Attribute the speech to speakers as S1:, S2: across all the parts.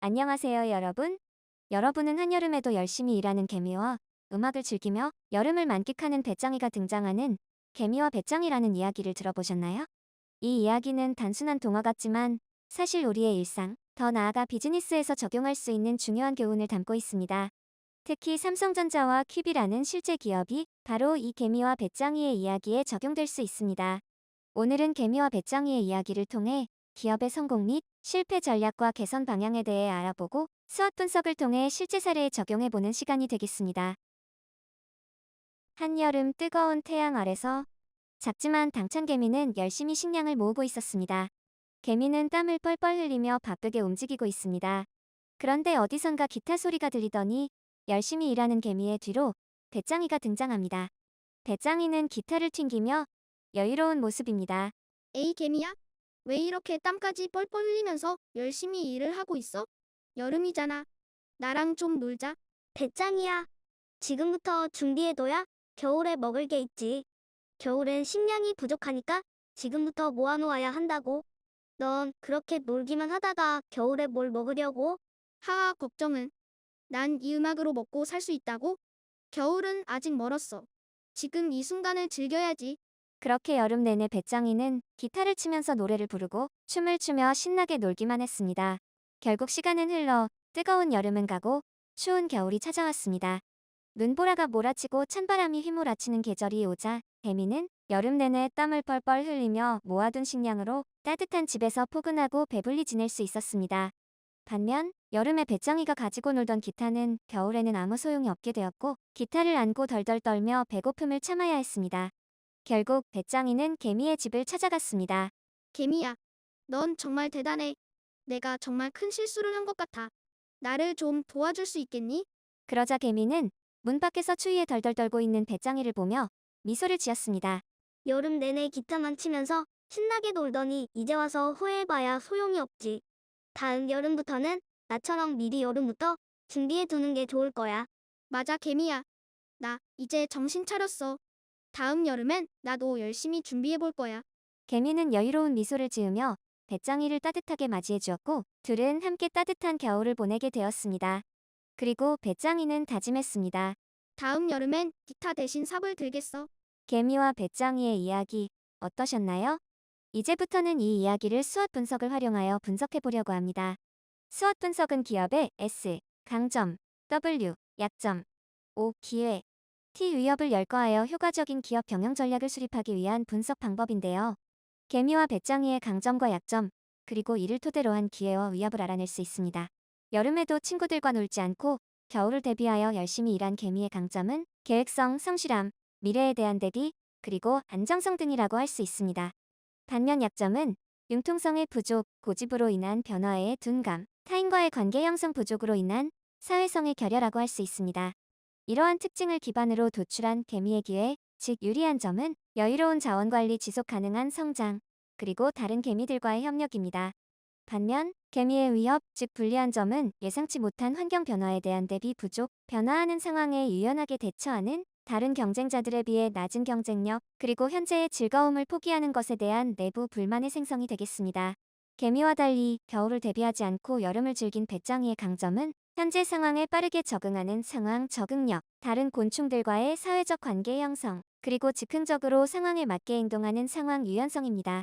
S1: 안녕하세요, 여러분. 여러분은 한여름에도 열심히 일하는 개미와 음악을 즐기며 여름을 만끽하는 배짱이가 등장하는 개미와 배짱이라는 이야기를 들어보셨나요? 이 이야기는 단순한 동화 같지만 사실 우리의 일상, 더 나아가 비즈니스에서 적용할 수 있는 중요한 교훈을 담고 있습니다. 특히 삼성전자와 큐비라는 실제 기업이 바로 이 개미와 배짱이의 이야기에 적용될 수 있습니다. 오늘은 개미와 배짱이의 이야기를 통해 기업의 성공 및 실패 전략과 개선 방향에 대해 알아보고 수학 분석을 통해 실제 사례에 적용해보는 시간이 되겠습니다. 한여름 뜨거운 태양 아래서 작지만 당찬 개미는 열심히 식량을 모으고 있었습니다. 개미는 땀을 뻘뻘 흘리며 바쁘게 움직이고 있습니다. 그런데 어디선가 기타 소리가 들리더니 열심히 일하는 개미의 뒤로 배짱이가 등장합니다. 배짱이는 기타를 튕기며 여유로운 모습입니다.
S2: 에이 개미야? 왜 이렇게 땀까지 뻘뻘 흘리면서 열심히 일을 하고 있어? 여름이잖아. 나랑 좀 놀자.
S3: 배짱이야, 지금부터 준비해둬야 겨울에 먹을 게 있지. 겨울엔 식량이 부족하니까 지금부터 모아놓아야 한다고. 넌 그렇게 놀기만 하다가 겨울에 뭘 먹으려고?
S2: 하하 걱정은. 난 이 음악으로 먹고 살 수 있다고? 겨울은 아직 멀었어. 지금 이 순간을 즐겨야지.
S1: 그렇게 여름 내내 배짱이는 기타를 치면서 노래를 부르고 춤을 추며 신나게 놀기만 했습니다. 결국 시간은 흘러 뜨거운 여름은 가고 추운 겨울이 찾아왔습니다. 눈보라가 몰아치고 찬바람이 휘몰아치는 계절이 오자 개미는 여름 내내 땀을 뻘뻘 흘리며 모아둔 식량으로 따뜻한 집에서 포근하고 배불리 지낼 수 있었습니다. 반면 여름에 배짱이가 가지고 놀던 기타는 겨울에는 아무 소용이 없게 되었고 기타를 안고 덜덜 떨며 배고픔을 참아야 했습니다. 결국 배짱이는 개미의 집을 찾아갔습니다.
S2: 개미야, 넌 정말 대단해. 내가 정말 큰 실수를 한 것 같아. 나를 좀 도와줄 수 있겠니?
S1: 그러자 개미는 문 밖에서 추위에 덜덜 떨고 있는 배짱이를 보며 미소를 지었습니다.
S3: 여름 내내 기타만 치면서 신나게 놀더니 이제 와서 후회해봐야 소용이 없지. 다음 여름부터는 나처럼 미리 여름부터 준비해두는 게 좋을 거야.
S2: 맞아 개미야. 나 이제 정신 차렸어. 다음 여름엔 나도 열심히 준비해 볼 거야.
S1: 개미는 여유로운 미소를 지으며 배짱이를 따뜻하게 맞이해 주었고 둘은 함께 따뜻한 겨울을 보내게 되었습니다. 그리고 배짱이는 다짐했습니다.
S2: 다음 여름엔 기타 대신 삽을 들겠어.
S1: 개미와 배짱이의 이야기 어떠셨나요? 이제부터는 이 이야기를 수학 분석을 활용하여 분석해 보려고 합니다. 수학 분석은 기업의 S, 강점, W, 약점, O, 기회, T 위협을 열거하여 효과적인 기업 경영 전략을 수립하기 위한 분석 방법인데요. 개미와 배짱이의 강점과 약점, 그리고 이를 토대로 한 기회와 위협을 알아낼 수 있습니다. 여름에도 친구들과 놀지 않고 겨울을 대비하여 열심히 일한 개미의 강점은 계획성, 성실함, 미래에 대한 대비, 그리고 안정성 등이라고 할 수 있습니다. 반면 약점은 융통성의 부족, 고집으로 인한 변화의 둔감, 타인과의 관계 형성 부족으로 인한 사회성의 결여라고 할 수 있습니다. 이러한 특징을 기반으로 도출한 개미의 기회, 즉 유리한 점은 여유로운 자원관리 지속 가능한 성장, 그리고 다른 개미들과의 협력입니다. 반면 개미의 위협, 즉 불리한 점은 예상치 못한 환경 변화에 대한 대비 부족, 변화하는 상황에 유연하게 대처하는 다른 경쟁자들에 비해 낮은 경쟁력, 그리고 현재의 즐거움을 포기하는 것에 대한 내부 불만의 생성이 되겠습니다. 개미와 달리 겨울을 대비하지 않고 여름을 즐긴 배짱이의 강점은 현재 상황에 빠르게 적응하는 상황 적응력, 다른 곤충들과의 사회적 관계 형성, 그리고 즉흥적으로 상황에 맞게 행동하는 상황 유연성입니다.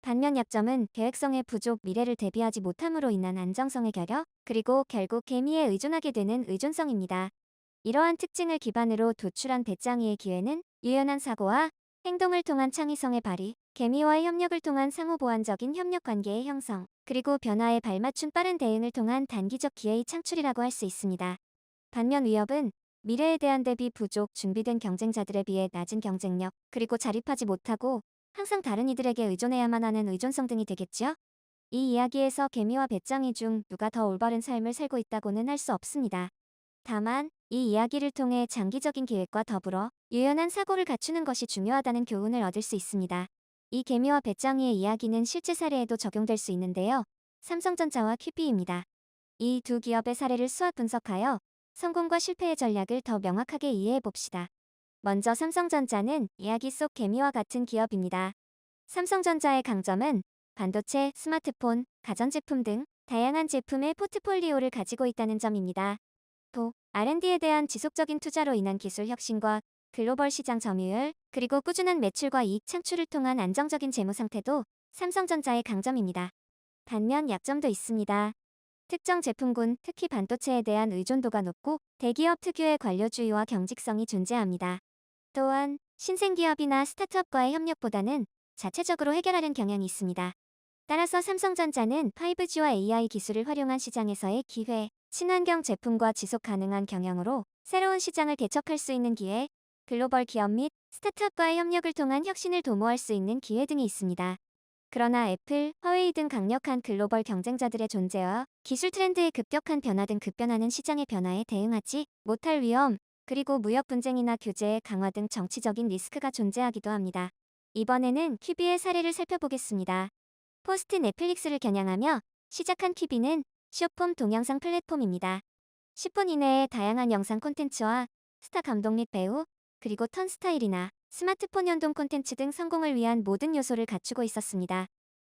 S1: 반면 약점은 계획성의 부족, 미래를 대비하지 못함으로 인한 안정성의 결여, 그리고 결국 개미에 의존하게 되는 의존성입니다. 이러한 특징을 기반으로 도출한 배짱이의 기회는 유연한 사고와 행동을 통한 창의성의 발휘, 개미와의 협력을 통한 상호 보완적인 협력 관계의 형성, 그리고 변화에 발맞춘 빠른 대응을 통한 단기적 기회의 창출이라고 할 수 있습니다. 반면 위협은 미래에 대한 대비 부족, 준비된 경쟁자들에 비해 낮은 경쟁력, 그리고 자립하지 못하고 항상 다른 이들에게 의존해야만 하는 의존성 등이 되겠죠? 이 이야기에서 개미와 배짱이 중 누가 더 올바른 삶을 살고 있다고는 할 수 없습니다. 다만 이 이야기를 통해 장기적인 계획과 더불어 유연한 사고를 갖추는 것이 중요하다는 교훈을 얻을 수 있습니다. 이 개미와 배짱이의 이야기는 실제 사례에도 적용될 수 있는데요. 삼성전자와 큐비입니다. 이 두 기업의 사례를 수학 분석하여 성공과 실패의 전략을 더 명확하게 이해해 봅시다. 먼저 삼성전자는 이야기 속 개미와 같은 기업입니다. 삼성전자의 강점은 반도체, 스마트폰, 가전제품 등 다양한 제품의 포트폴리오를 가지고 있다는 점입니다. 또 R&D에 대한 지속적인 투자로 인한 기술 혁신과 글로벌 시장 점유율, 그리고 꾸준한 매출과 이익 창출을 통한 안정적인 재무 상태도 삼성전자의 강점입니다. 반면 약점도 있습니다. 특정 제품군, 특히 반도체에 대한 의존도가 높고 대기업 특유의 관료주의와 경직성이 존재합니다. 또한 신생기업이나 스타트업과의 협력보다는 자체적으로 해결하려는 경향이 있습니다. 따라서 삼성전자는 5G와 AI 기술을 활용한 시장에서의 기회, 친환경 제품과 지속 가능한 경영으로 새로운 시장을 개척할 수 있는 기회, 글로벌 기업 및 스타트업과의 협력을 통한 혁신을 도모할 수 있는 기회 등이 있습니다. 그러나 애플, 화웨이 등 강력한 글로벌 경쟁자들의 존재와 기술 트렌드의 급격한 변화 등 급변하는 시장의 변화에 대응하지 못할 위험, 그리고 무역 분쟁이나 규제의 강화 등 정치적인 리스크가 존재하기도 합니다. 이번에는 퀴비의 사례를 살펴보겠습니다. 포스트 넷플릭스를 겨냥하며 시작한 퀴비는 숏폼 동영상 플랫폼입니다. 10분 이내에 다양한 영상 콘텐츠와 스타 감독 및 배우, 그리고 턴 스타일이나 스마트폰 연동 콘텐츠 등 성공을 위한 모든 요소를 갖추고 있었습니다.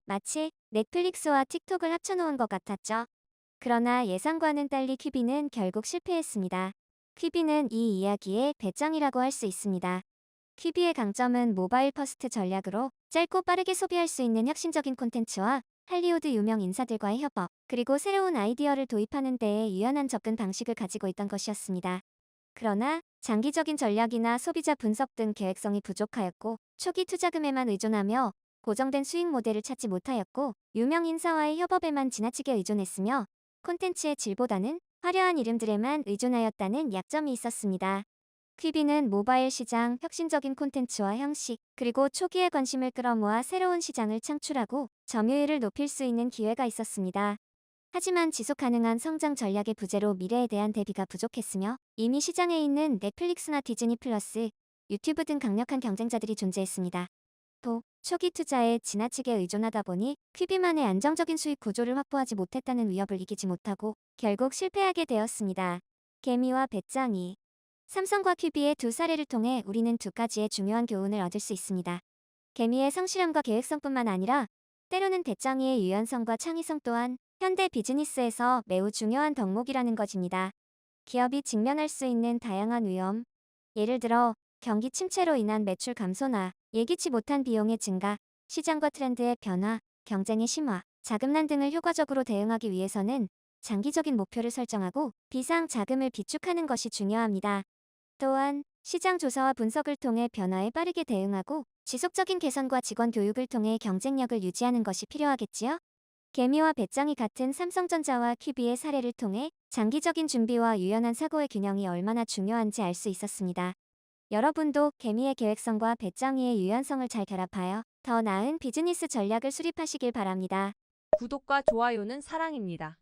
S1: 마치 넷플릭스와 틱톡을 합쳐놓은 것 같았죠. 그러나 예상과는 달리 퀴비는 결국 실패했습니다. 퀴비는 이 이야기의 배짱이라고 할 수 있습니다. 퀴비의 강점은 모바일 퍼스트 전략으로 짧고 빠르게 소비할 수 있는 혁신적인 콘텐츠와 할리우드 유명 인사들과의 협업, 그리고 새로운 아이디어를 도입하는 데에 유연한 접근 방식을 가지고 있던 것이었습니다. 그러나 장기적인 전략이나 소비자 분석 등 계획성이 부족하였고, 초기 투자금에만 의존하며 고정된 수익 모델을 찾지 못하였고, 유명 인사와의 협업에만 지나치게 의존했으며 콘텐츠의 질보다는 화려한 이름들에만 의존하였다는 약점이 있었습니다. 퀴비는 모바일 시장, 혁신적인 콘텐츠와 형식, 그리고 초기에 관심을 끌어모아 새로운 시장을 창출하고 점유율을 높일 수 있는 기회가 있었습니다. 하지만 지속 가능한 성장 전략의 부재로 미래에 대한 대비가 부족했으며, 이미 시장에 있는 넷플릭스나 디즈니 플러스, 유튜브 등 강력한 경쟁자들이 존재했습니다. 또 초기 투자에 지나치게 의존하다 보니 퀴비만의 안정적인 수익 구조를 확보하지 못했다는 위협을 이기지 못하고 결국 실패하게 되었습니다. 개미와 배짱이. 삼성과 퀴비의 두 사례를 통해 우리는 두 가지의 중요한 교훈을 얻을 수 있습니다. 개미의 성실함과 계획성뿐만 아니라 때로는 배짱이의 유연성과 창의성 또한 현대 비즈니스에서 매우 중요한 덕목이라는 것입니다. 기업이 직면할 수 있는 다양한 위험, 예를 들어 경기 침체로 인한 매출 감소나 예기치 못한 비용의 증가, 시장과 트렌드의 변화, 경쟁의 심화, 자금난 등을 효과적으로 대응하기 위해서는 장기적인 목표를 설정하고 비상 자금을 비축하는 것이 중요합니다. 또한 시장 조사와 분석을 통해 변화에 빠르게 대응하고 지속적인 개선과 직원 교육을 통해 경쟁력을 유지하는 것이 필요하겠지요. 개미와 배짱이 같은 삼성전자와 퀴비의 사례를 통해 장기적인 준비와 유연한 사고의 균형이 얼마나 중요한지 알 수 있었습니다. 여러분도 개미의 계획성과 배짱이의 유연성을 잘 결합하여 더 나은 비즈니스 전략을 수립하시길 바랍니다.
S4: 구독과 좋아요는 사랑입니다.